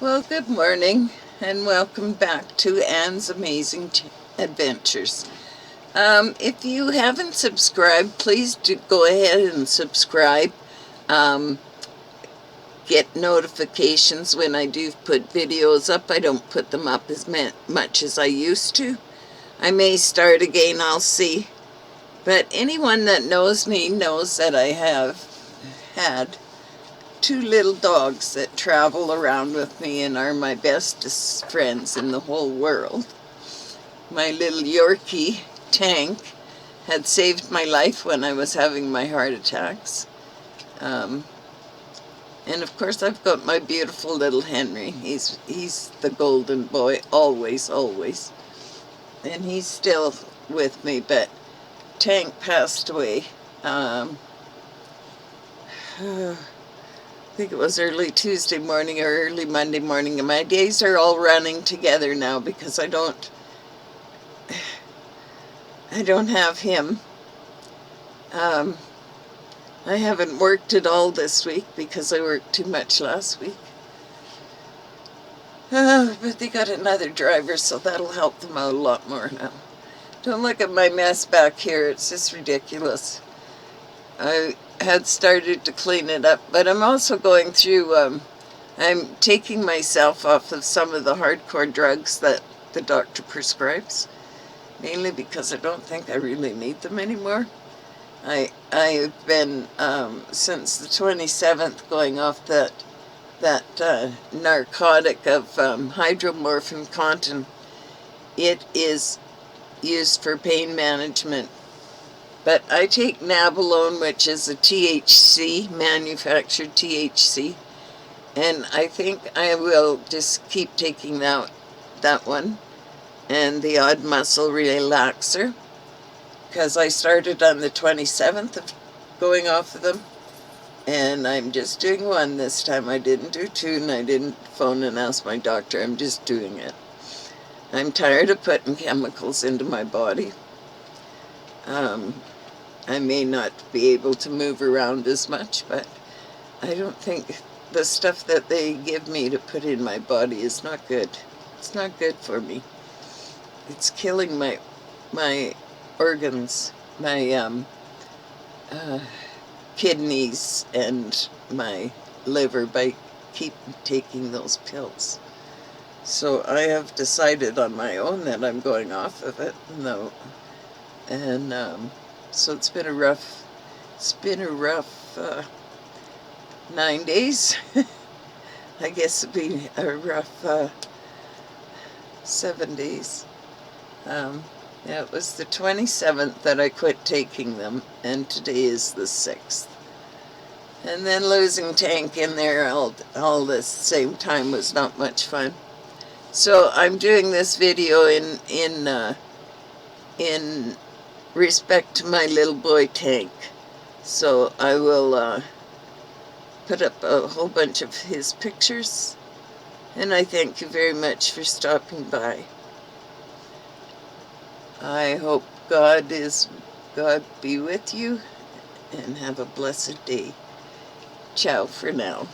Well, good morning and welcome back to Anne's Amazing Adventures. If you haven't subscribed, please do go ahead and subscribe. Get notifications when I do put videos up. I don't put them up as much as I used to. I may start again, I'll see. But anyone that knows me knows that I have had two little dogs that travel around with me and are my bestest friends in the whole world. My little Yorkie, Tank, had saved my life when I was having my heart attacks. And of course I've got my beautiful little Henry. He's the golden boy, always, always. And he's still with me, but Tank passed away. I think it was early Tuesday morning or early Monday morning, and my days are all running together now because I don't have him. I haven't worked at all this week because I worked too much last week. But they got another driver, so that'll help them out a lot more now. Don't look at my mess back here, it's just ridiculous. I had started to clean it up, but I'm also going through, I'm taking myself off of some of the hardcore drugs that the doctor prescribes, mainly because I don't think I really need them anymore. I've been, since the 27th, going off that narcotic of hydromorphine contin. It is used for pain management. But I take Nabalone, which is a THC, manufactured THC, and I think I will just keep taking that one, and the odd muscle relaxer, because I started on the 27th of going off of them, and I'm just doing one this time. I didn't do two, and I didn't phone and ask my doctor. I'm just doing it. I'm tired of putting chemicals into my body. I may not be able to move around as much, but I don't think the stuff that they give me to put in my body is not good. It's not good for me. It's killing my organs, my kidneys and my liver by keep taking those pills. So I have decided on my own that I'm going off of it. No. And so it's been a rough 9 days. I guess it'd be a rough 7 days. Yeah, it was the 27th that I quit taking them, and today is the 6th. And then losing Tank in there all this same time was not much fun. So I'm doing this video in respect to my little boy Tank. So I will put up a whole bunch of his pictures, and I thank you very much for stopping by. I hope God be with you, and have a blessed day. Ciao for now.